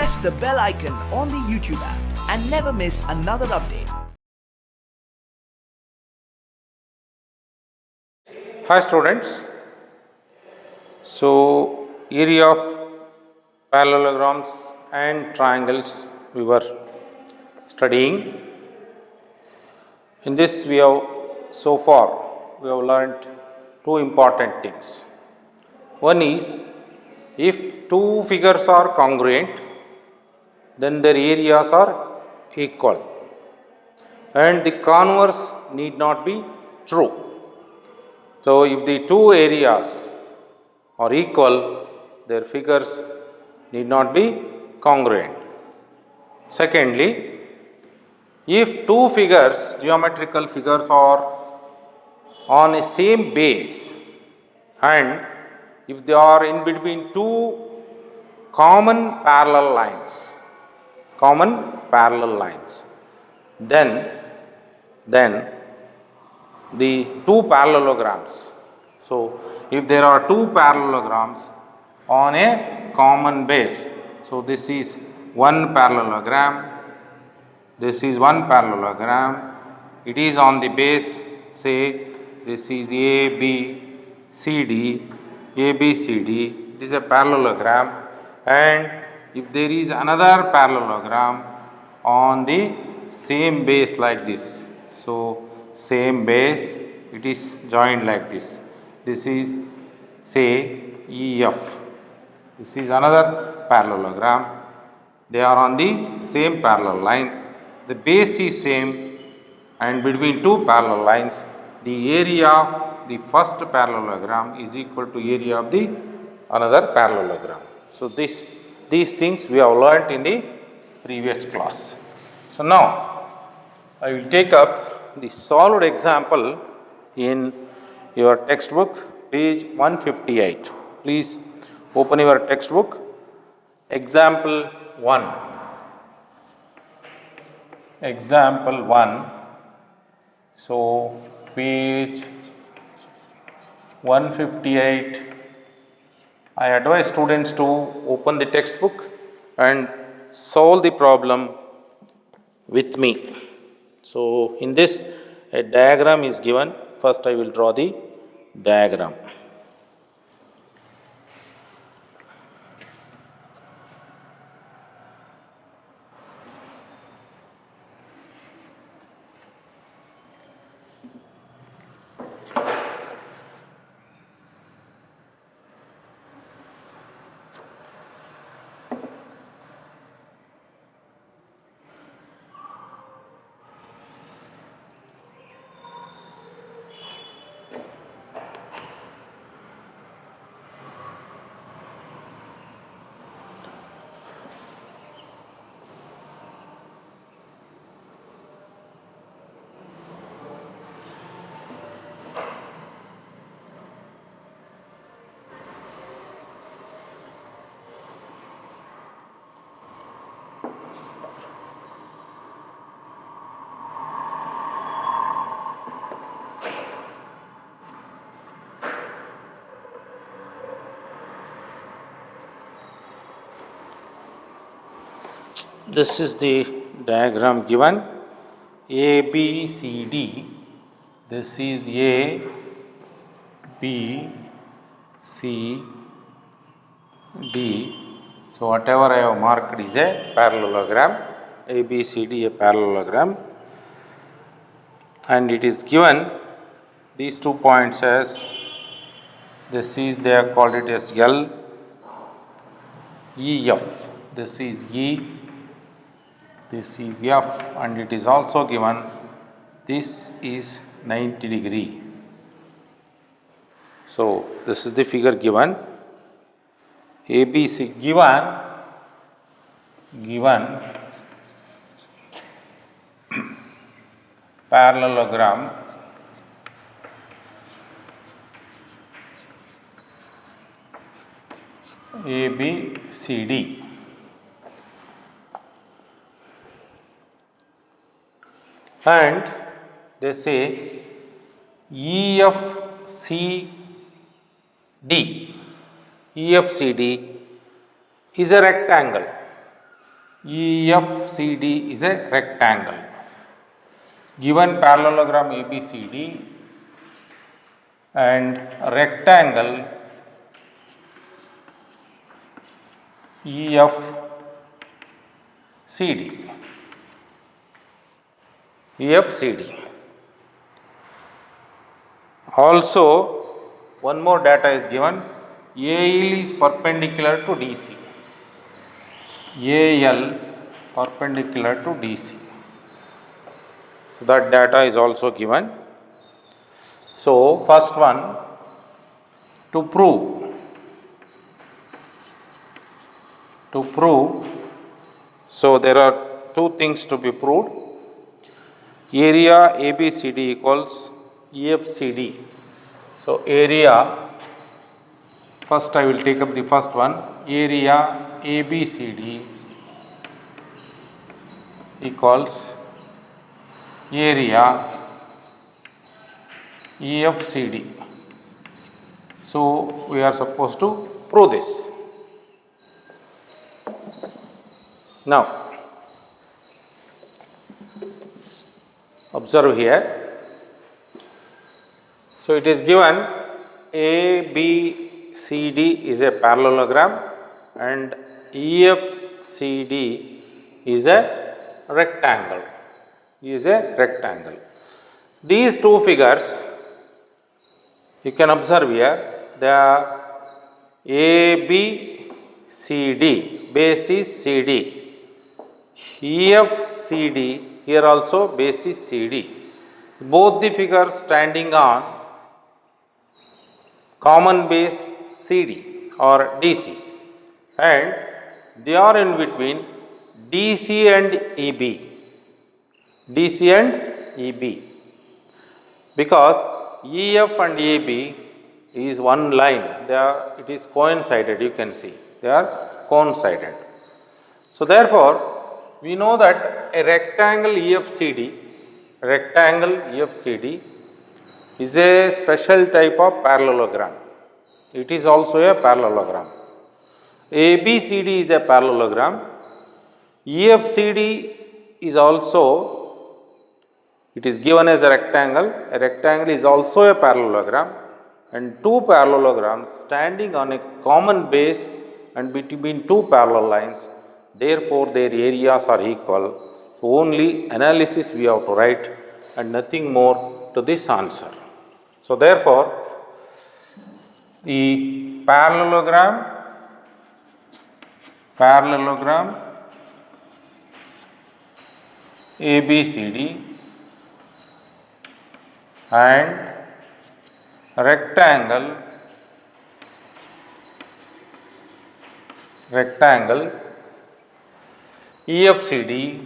press the bell icon on the YouTube app and never miss another update. Hi students, so area of parallelograms and triangles we were studying. In this we have learnt two important things. One is, if two figures are congruent, then their areas are equal, and the converse need not be true. So, if the two areas are equal, their figures need not be congruent. Secondly, if two figures, geometrical figures, are on a same base, and if they are in between two common parallel lines, then the two parallelograms. So, if there are two parallelograms on a common base, so this is one parallelogram, this is one parallelogram, it is on the base, say this is ABCD, it is a parallelogram, and if there is another parallelogram on the same base like this, so same base, it is joined like this. This is, say, EF. This is another parallelogram. They are on the same parallel line. The base is same, and between two parallel lines, the area of the first parallelogram is equal to area of the another parallelogram. So these things we have learnt in the previous class. So now I will take up the solved example in your textbook, page 158. Please open your textbook. Example 1. Example 1. So, page 158. I advise students to open the textbook and solve the problem with me. So, in this, a diagram is given. First, I will draw the diagram. This is the diagram given, A, B, C, D. This is A, B, C, D. So, whatever I have marked is a parallelogram, A, B, C, D, a parallelogram, and it is given these 2 points as, this is, they have called it as L, E, F. This is E, this is F, and it is also given this is 90 degree. So, this is the figure given, ABC given parallelogram ABCD. And they say EFCD is a rectangle. EFCD is a rectangle. Given parallelogram ABCD and rectangle EFCD. Also, one more data is given. AL is perpendicular to DC. AL perpendicular to DC. So that data is also given. So first one, to prove, so there are two things to be proved. Area ABCD equals EFCD. So area, first I will take up the first one, area ABCD equals area EFCD. So we are supposed to prove this. Now observe here. So it is given ABCD is a parallelogram and EFCD is a rectangle. These two figures you can observe here, they are ABCD, base is CD. EFCD, here also base is CD. Both the figures standing on common base CD or DC, and they are in between DC and EB. Because EF and AB is one line, it is coincided, you can see, they are coincided. So therefore, we know that a rectangle EFCD is a special type of parallelogram. It is also a parallelogram. ABCD is a parallelogram. EFCD is also, it is given as a rectangle. A rectangle is also a parallelogram, and two parallelograms standing on a common base and between two parallel lines, therefore their areas are equal. So only analysis we have to write and nothing more to this answer. So therefore, the parallelogram ABCD and rectangle EFCD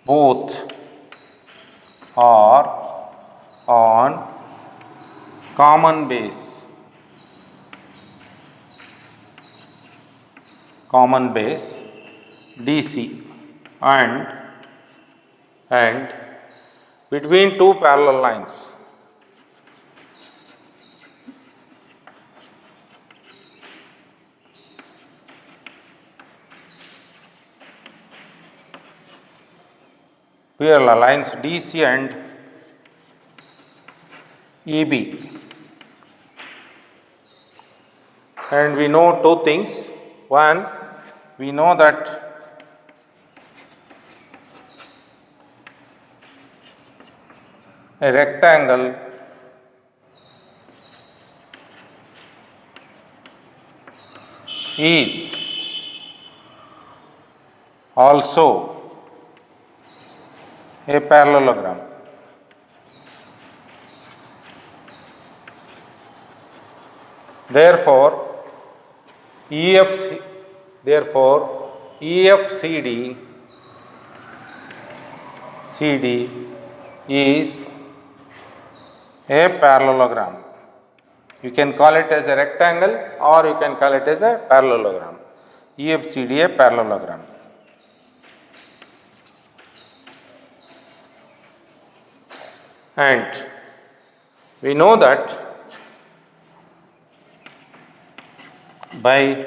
both are on common base DC and between two parallel lines. Parallel lines DC and EB. And we know two things. One, we know that a rectangle is also a parallelogram. Therefore, EFCD is a parallelogram. You can call it as a rectangle or you can call it as a parallelogram. EFCD a parallelogram. And we know that By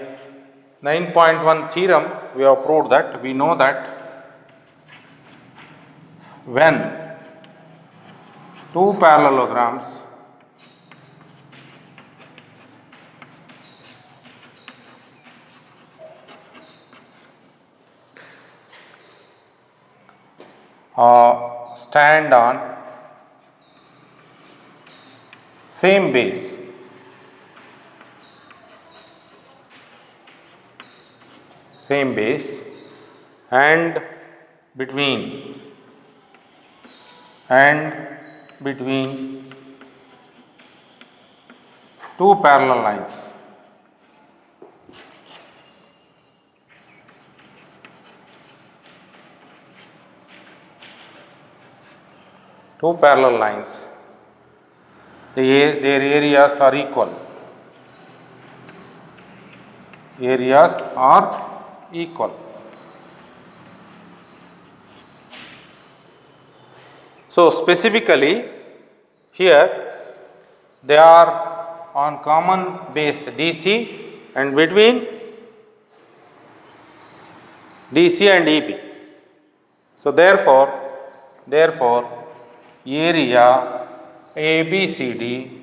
9.1 theorem, we have proved that we know that when two parallelograms stand on same base, and between two parallel lines, their areas are equal. So specifically here they are on common base DC and between DC and EP. So therefore area ABCD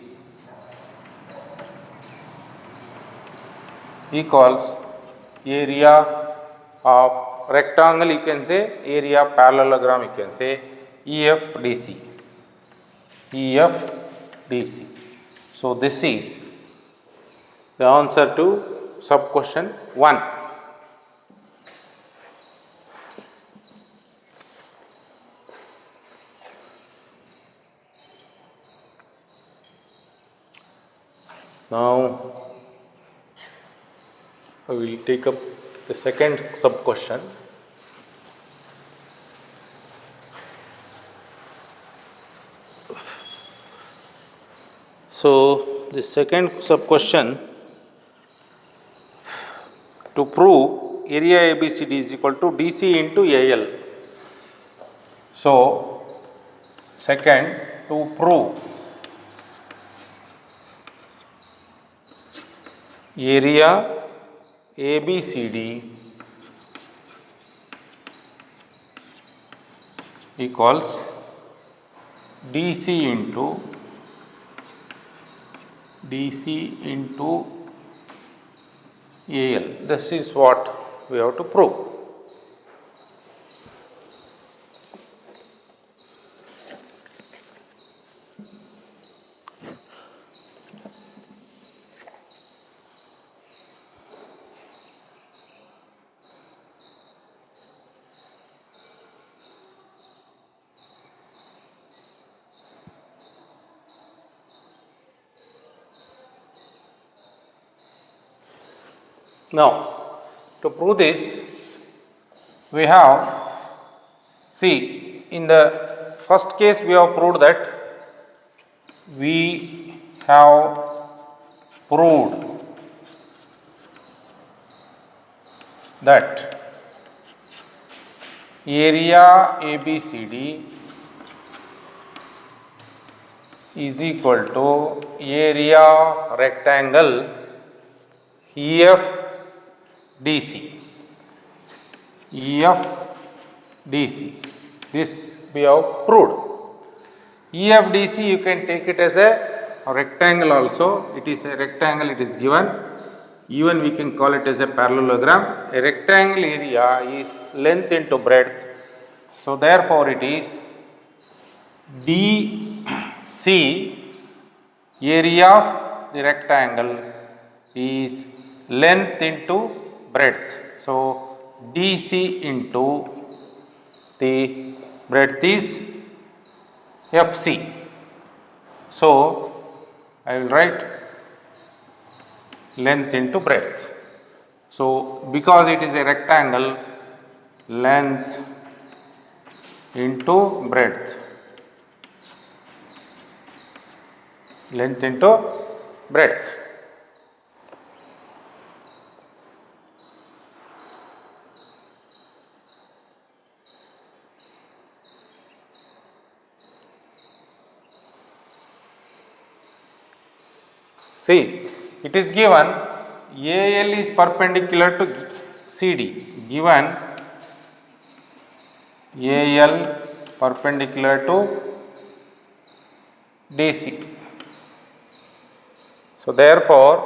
equals area of rectangle, you can say area of parallelogram, you can say EFDC. So this is the answer to sub question 1. Now I will take up the second sub question. So the second sub question, to prove area ABCD is equal to DC into AL. So second, to prove area ABCD equals DC into AL. This is what we have to prove. Now, to prove this, we have, see, in the first case we have proved that area ABCD is equal to area rectangle EFDC. This we have proved. EFDC, you can take it as a rectangle also. It is a rectangle, it is given. Even we can call it as a parallelogram. A rectangle area is length into breadth. So therefore it is DC, area of the rectangle is length into breadth. So DC into the breadth is FC. So I will write length into breadth. So because it is a rectangle, length into breadth. See, it is given AL is perpendicular to CD. Given AL perpendicular to DC. So therefore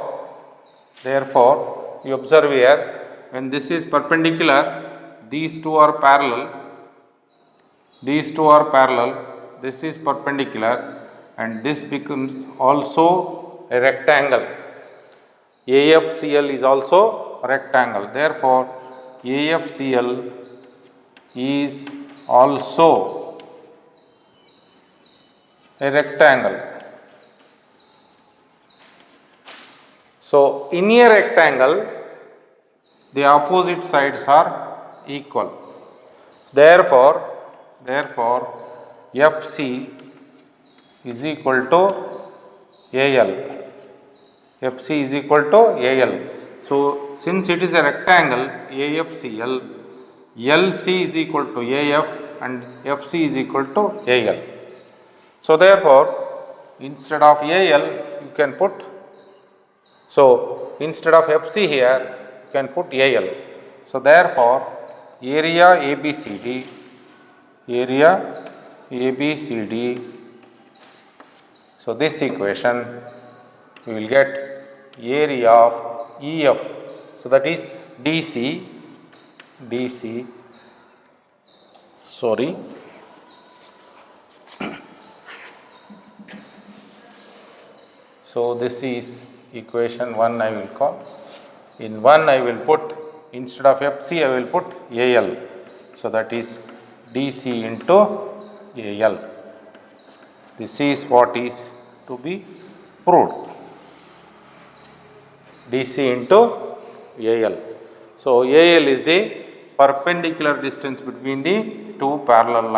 you observe here, when this is perpendicular, these two are parallel, this is perpendicular, and this becomes also a rectangle. AFCL is also a rectangle. Therefore AFCL is also a rectangle. So in a rectangle, the opposite sides are equal. Therefore FC is equal to AL. FC is equal to AL. So since it is a rectangle, AFCL, LC is equal to AF and FC is equal to AL. So therefore instead of AL you can put, so instead of FC here you can put AL. So therefore area ABCD, so this equation we will get area of EF. So that is DC, sorry, so this is equation 1 I will call. In 1 I will put, instead of FC I will put AL. So that is DC into AL. This is what is to be proved. DC into AL. So AL is the perpendicular distance between the two parallel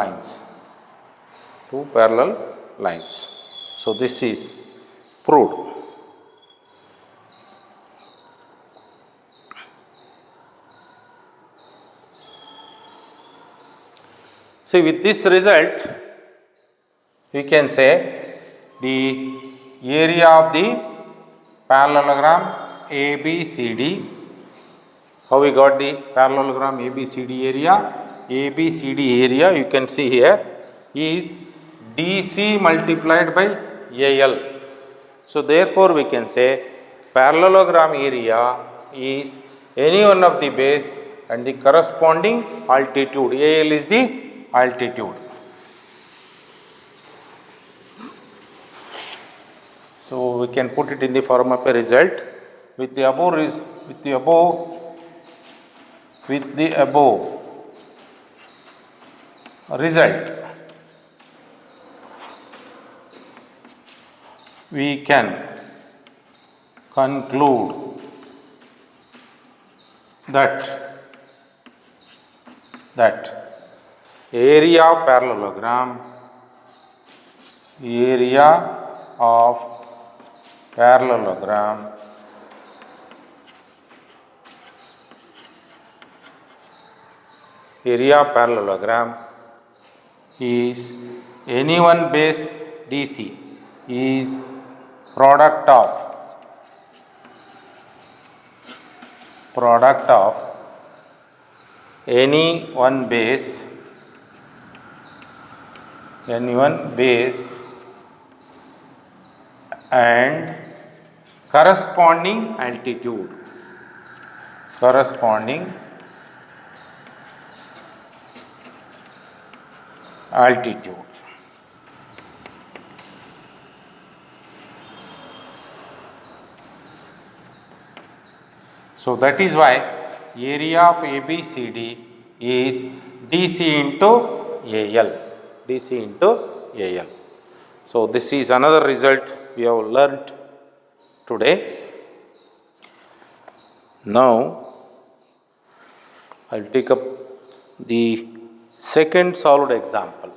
lines. So this is proved. See, with this result, we can say the area of the parallelogram ABCD. How we got the parallelogram ABCD area? ABCD area, you can see here, is DC multiplied by AL. So therefore we can say parallelogram area is any one of the base and the corresponding altitude. AL is the altitude. So we can put it in the form of a result. With the above result, we can conclude that area of parallelogram is any one base DC is product of any one base and corresponding altitude. So that is why area of ABCD is DC into AL. So this is another result we have learnt today. Now I will take up the second solved example.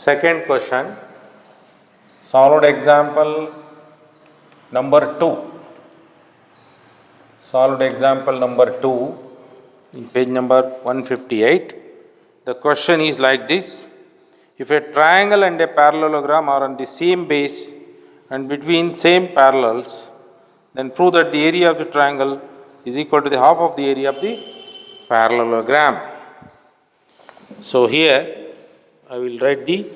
Second question, solved example number 2. Solved example number 2 in page number 158. The question is like this. If a triangle and a parallelogram are on the same base and between same parallels, then prove that the area of the triangle is equal to the half of the area of the parallelogram. So here I will write the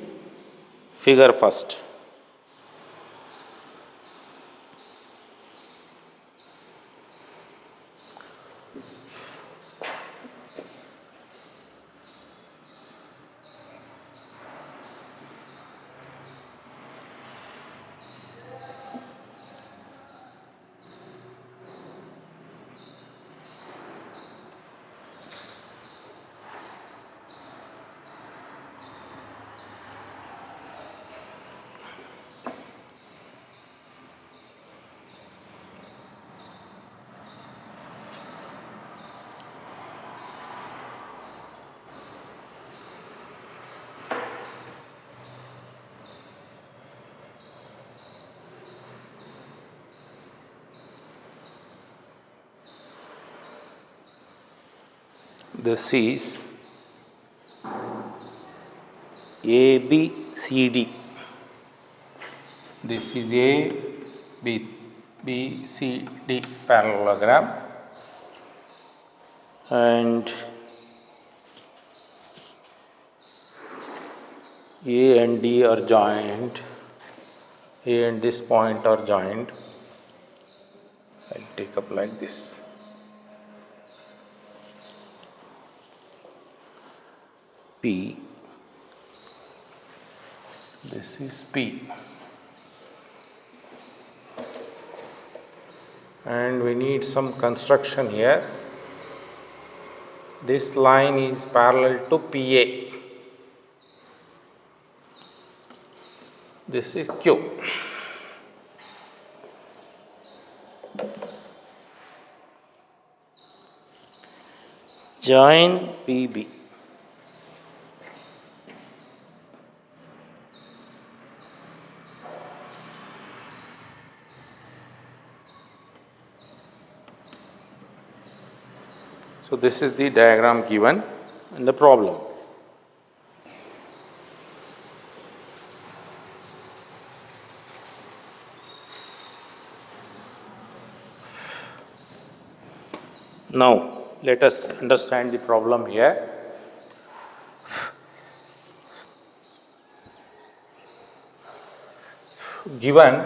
figure first. This is ABCD. This is ABCD parallelogram, and A and D are joined. A and this point are joined. I'll take up like this. P. This is P. And we need some construction here. This line is parallel to PA. This is Q. Join PB. So this is the diagram given in the problem. Now let us understand the problem here. Given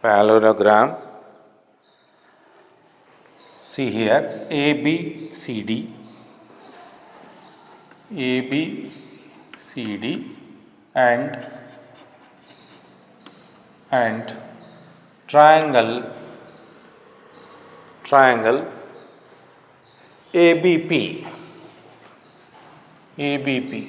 parallelogram see here ABCD and triangle ABP.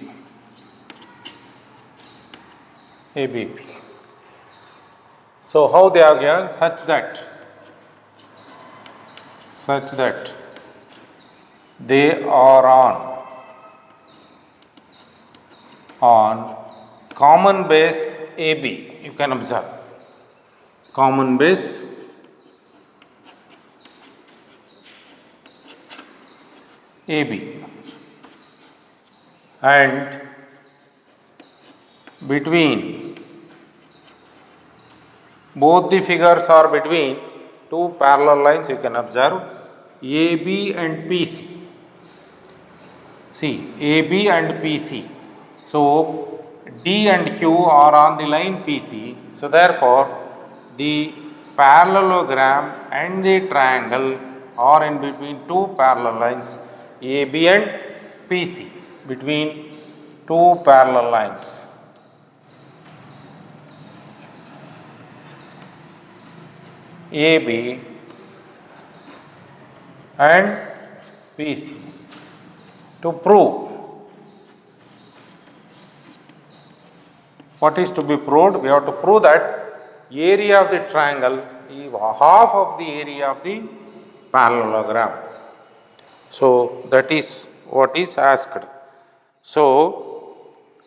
So how they are given? Such that they are on common base AB. You can observe common base AB, and between both the figures are between two parallel lines. You can observe AB and PC. See, AB and PC. So D and Q are on the line PC. So therefore, the parallelogram and the triangle are in between two parallel lines AB and PC, between two parallel lines. AB and PC. To prove, what is to be proved? We have to prove that area of the triangle is half of the area of the parallelogram. So that is what is asked. So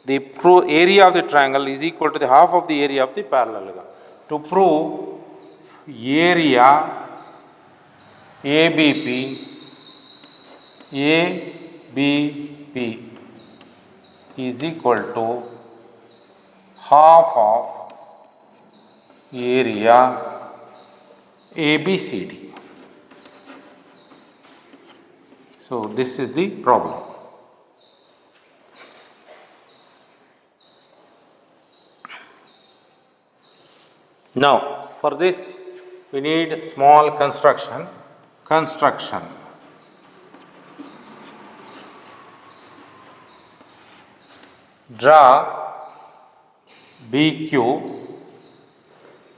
the area of the triangle is equal to the half of the area of the parallelogram. To prove area ABP is equal to half of area ABCD. So this is the problem. Now for this we need small construction. Draw BQ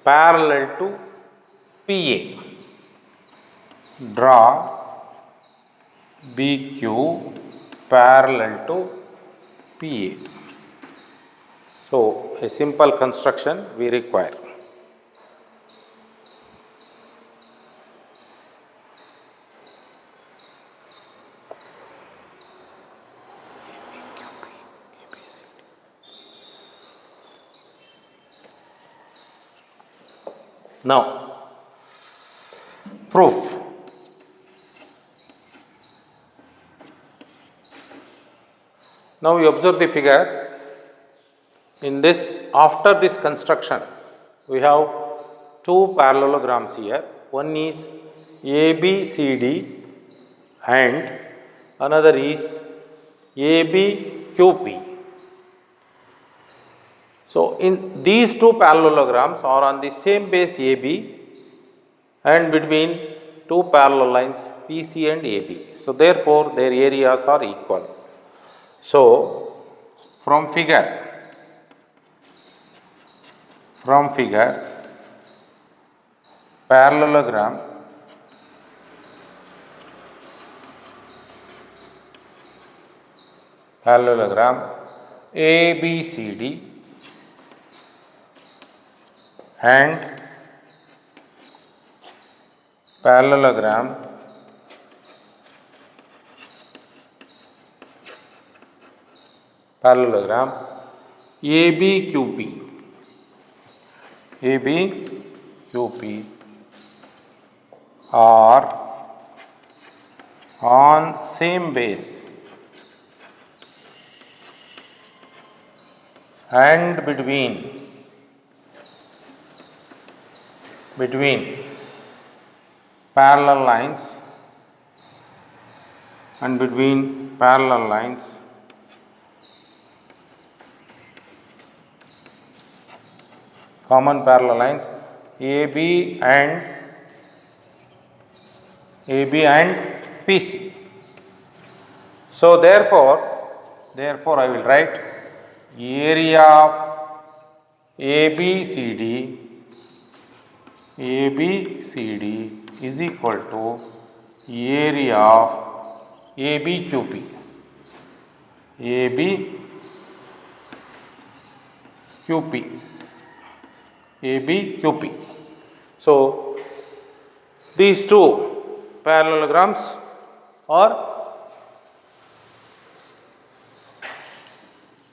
parallel to PA. Draw BQ parallel to PA. So a simple construction we require. Now, proof. Now you observe the figure. In this, after this construction, we have two parallelograms here. One is ABCD and another is ABQP. So in these two parallelograms are on the same base AB and between two parallel lines PC and AB. So therefore their areas are equal. So from figure parallelogram ABCD and parallelogram ABQP are on same base and between parallel lines common parallel lines AB and PC. So therefore I will write area of ABCD is equal to area of ABQP. So these two parallelograms are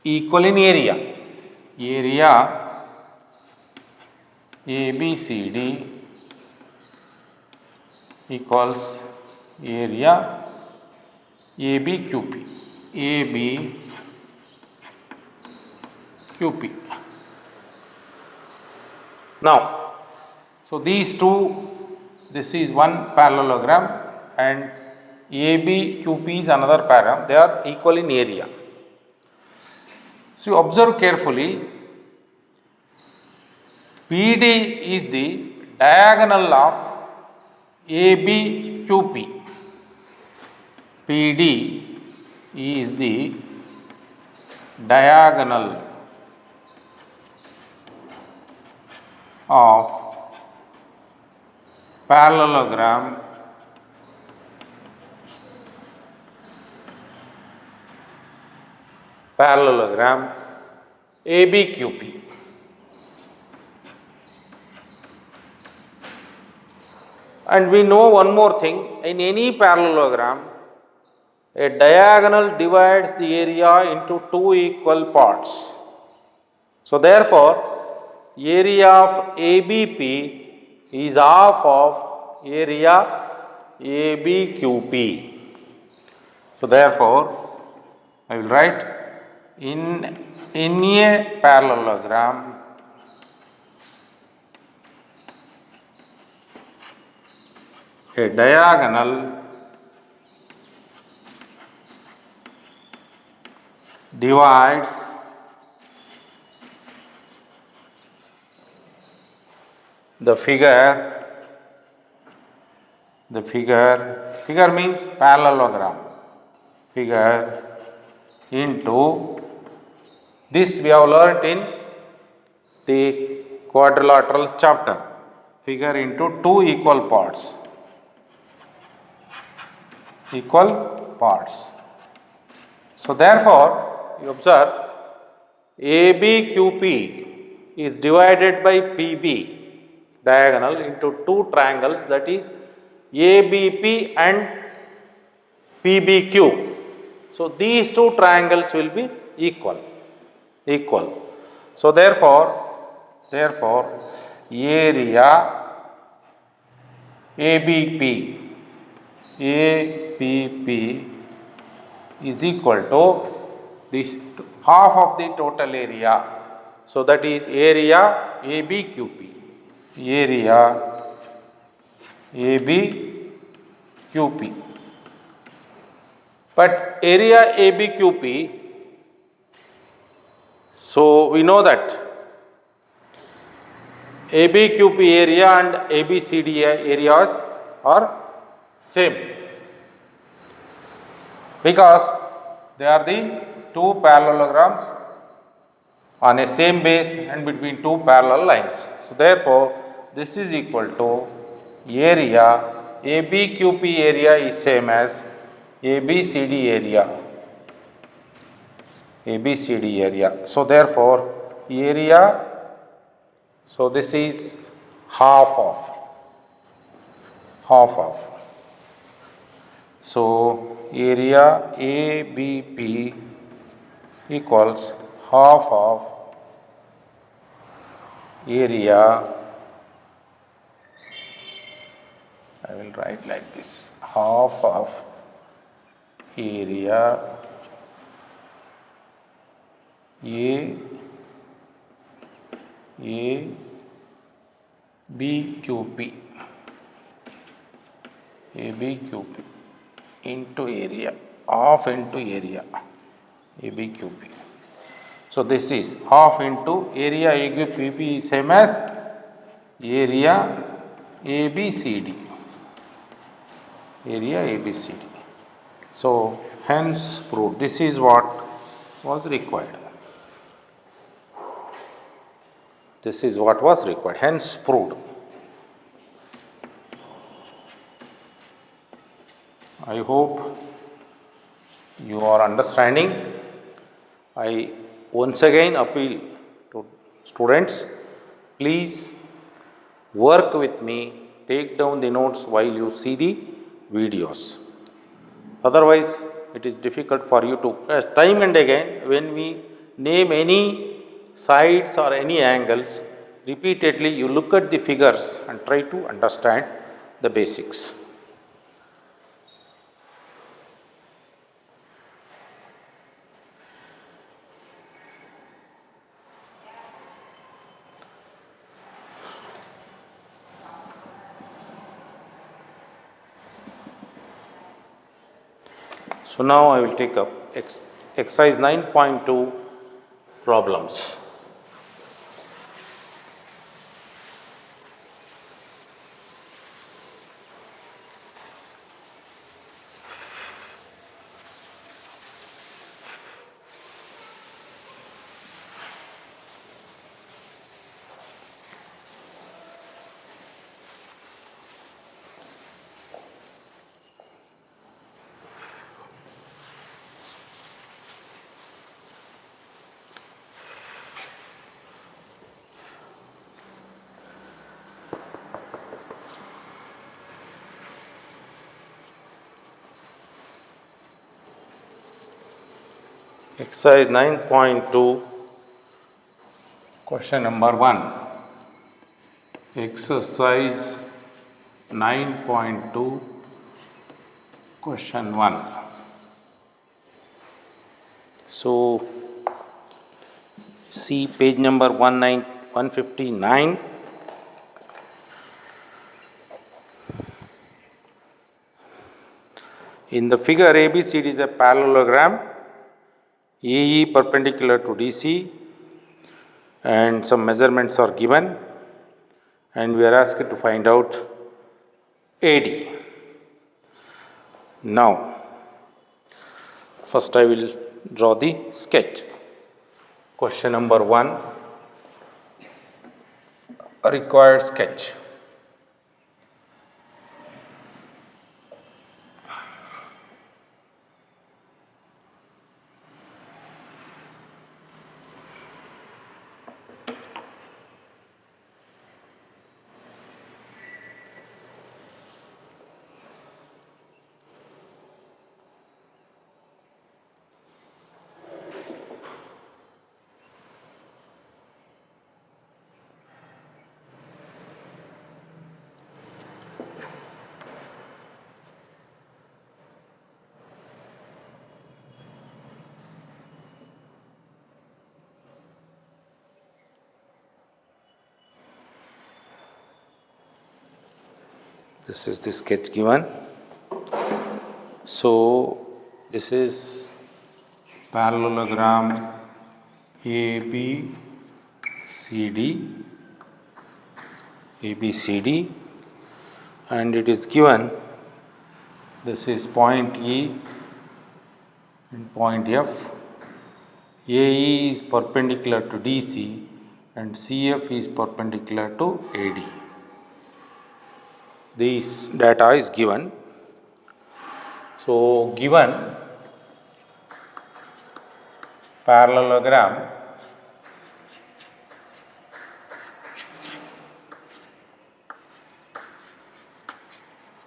equal in area. Area ABCD equals area ABQP. Now, so these two, this is one parallelogram and ABQP is another parallelogram, they are equal in area. So you observe carefully, PD is the diagonal of ABQP. PD is the diagonal of parallelogram ABQP. And we know one more thing, in any parallelogram, a diagonal divides the area into two equal parts. So therefore, area of ABP is half of area ABQP. So therefore, I will write in a parallelogram, a diagonal divides the figure means parallelogram, figure into, this we have learnt in the quadrilaterals chapter, figure into two equal parts. So therefore, you observe ABQP is divided by PB diagonal into two triangles, that is ABP and PBQ. So these two triangles will be equal. So therefore area ABP is equal to this half of the total area. So that is area ABQP. Area ABQP. But area ABQP, so we know that ABQP area and ABCD areas are same, because they are the two parallelograms on a same base and between two parallel lines. So therefore, this is equal to area ABQP area is same as ABCD area. So therefore, area, so this is half of. So area ABP equals half of area, I will write like this, half of area ABQP into area, half into area ABQP. So this is half into area ABQP is same as area ABCD. So hence proved, this is what was required. Hence proved. I hope you are understanding. I once again appeal to students, please work with me, take down the notes while you see the videos. Otherwise, it is difficult for you to, time and again, when we name any sides or any angles, repeatedly you look at the figures and try to understand the basics. So now I will take up exercise 9.2 problems. Exercise 9.2, question number 1. Exercise 9.2, question 1. So, see page number 159. In the figure, ABCD is a parallelogram, AE perpendicular to DC, and some measurements are given, and we are asked to find out AD. Now, first I will draw the sketch. Question number 1, required sketch. This is the sketch given. So, this is parallelogram ABCD, and it is given. This is point E and point F. AE is perpendicular to DC and CF is perpendicular to AD. This data is given. So, given parallelogram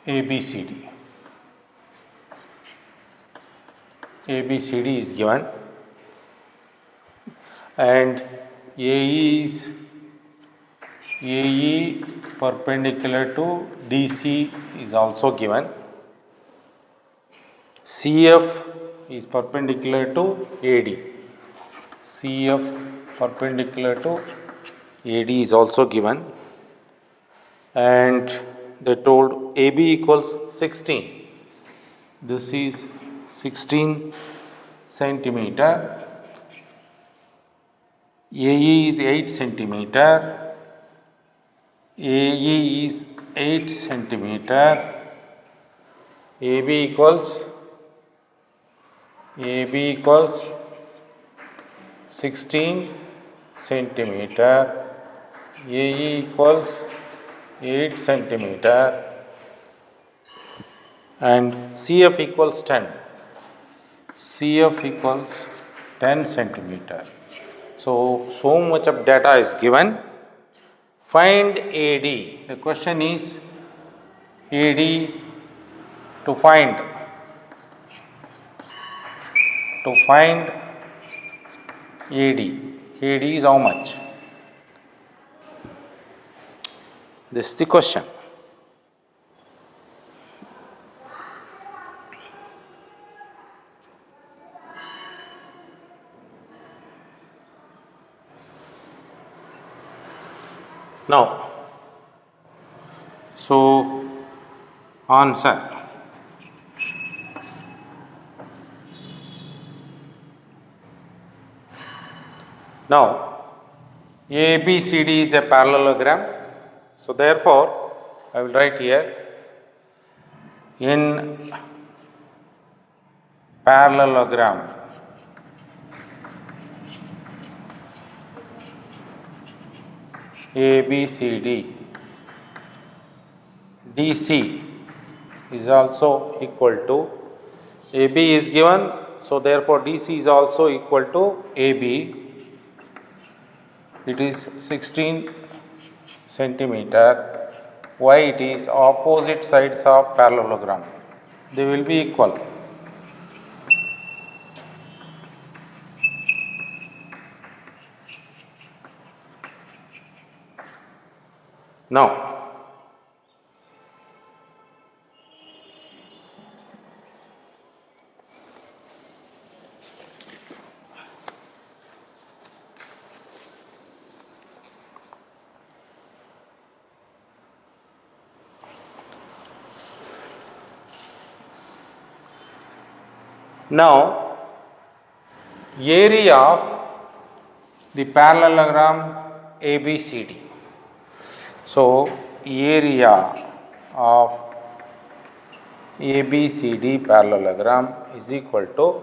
ABCD is given, and AE perpendicular to DC is also given. CF is perpendicular to AD. CF perpendicular to AD is also given, and they told AB equals 16. This is 16 centimeter. AE is 8 centimeter. AE is 8 centimeter. AB equals 16 centimeter. AE equals 8 centimeter, and CF equals 10. CF equals 10 centimeter. So much of data is given. Find AD. The question is AD to find. AD. AD is how much? This is the question. Now, so answer. Now, ABCD is a parallelogram. So, therefore, I will write here, in parallelogram ABCD, DC is also equal to, AB is given, so therefore DC is also equal to AB. It is 16 centimeter. Why? It is opposite sides of parallelogram. They will be equal. Now, area of the parallelogram ABCD. So, area of ABCD parallelogram is equal to,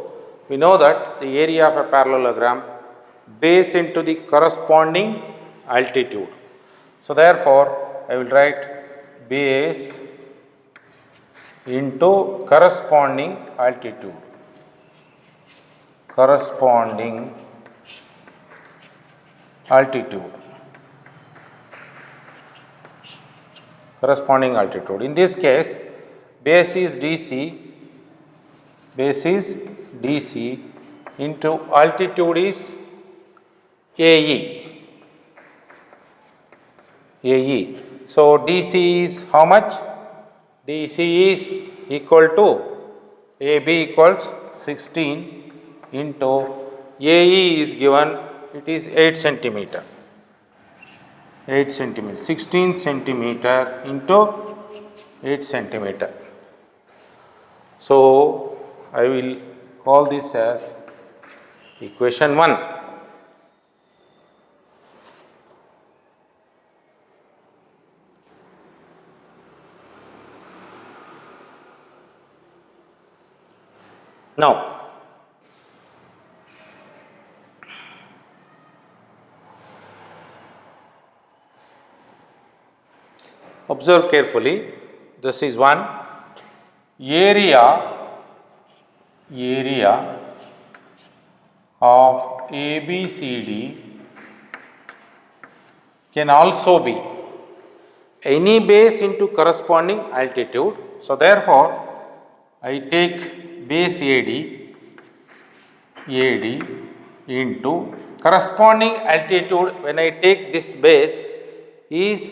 we know that the area of a parallelogram base into the corresponding altitude. So, therefore, I will write base into corresponding altitude. Corresponding altitude. Corresponding altitude. In this case, base is DC into altitude is AE. So, DC is how much? DC is equal to AB equals 16 into AE is given, it is 8 centimeter. 8 centimeter, 16 centimeter into 8 centimeter. So, I will call this as equation 1. Now, observe carefully, this is one area of ABCD can also be any base into corresponding altitude. So, therefore, I take base AD into corresponding altitude. When I take this base is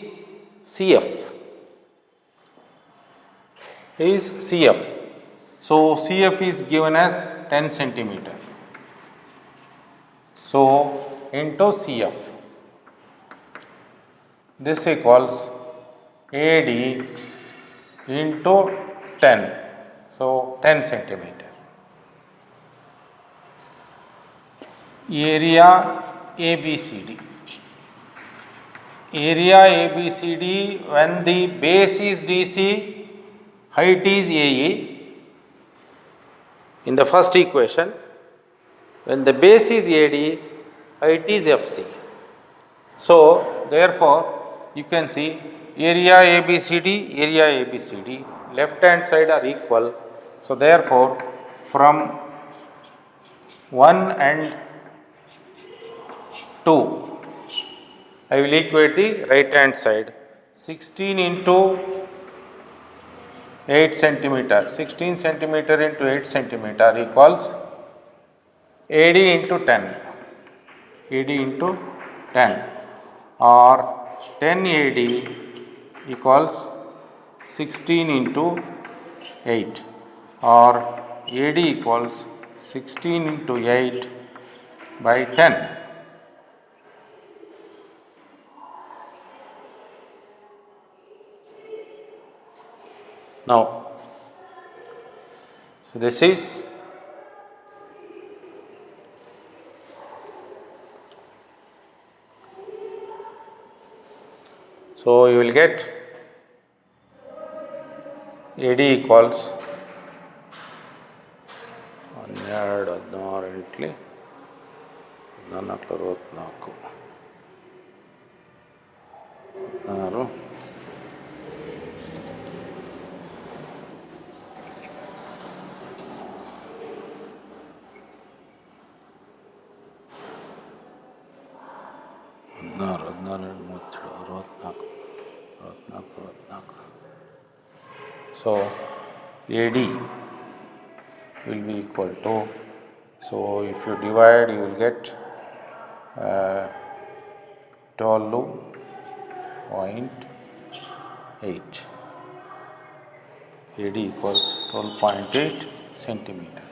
CF. So, CF is given as 10 centimeter. So, into CF. This equals AD into 10. So, 10 centimeter. Area ABCD. When the base is DC, height is AE. In the first equation, when the base is AD, height is FC. So, therefore, you can see area ABCD, left hand side are equal. So, therefore, from 1 and 2, I will equate the right hand side. 16 into 8 centimeter, 16 centimeter into 8 centimeter equals AD into 10, or 10 AD equals 16 into 8, or AD equals 16 into 8 by 10. Now, so this is so you will get AD equals 12, 16, 16, 64. So, AD will be equal to, so if you divide, you will get 12.8 AD equals 12.8 centimeter.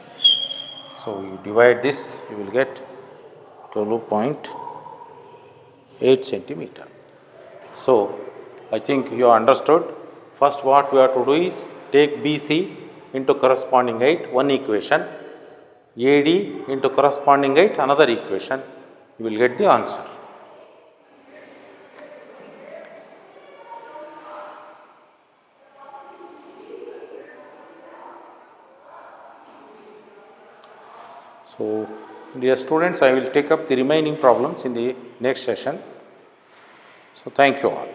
So you divide this, you will get 12.8 centimeter. So I think you understood. First what we have to do is take BC into corresponding height, one equation, AD into corresponding height, another equation. You will get the answer. So, dear students, I will take up the remaining problems in the next session. So, thank you all.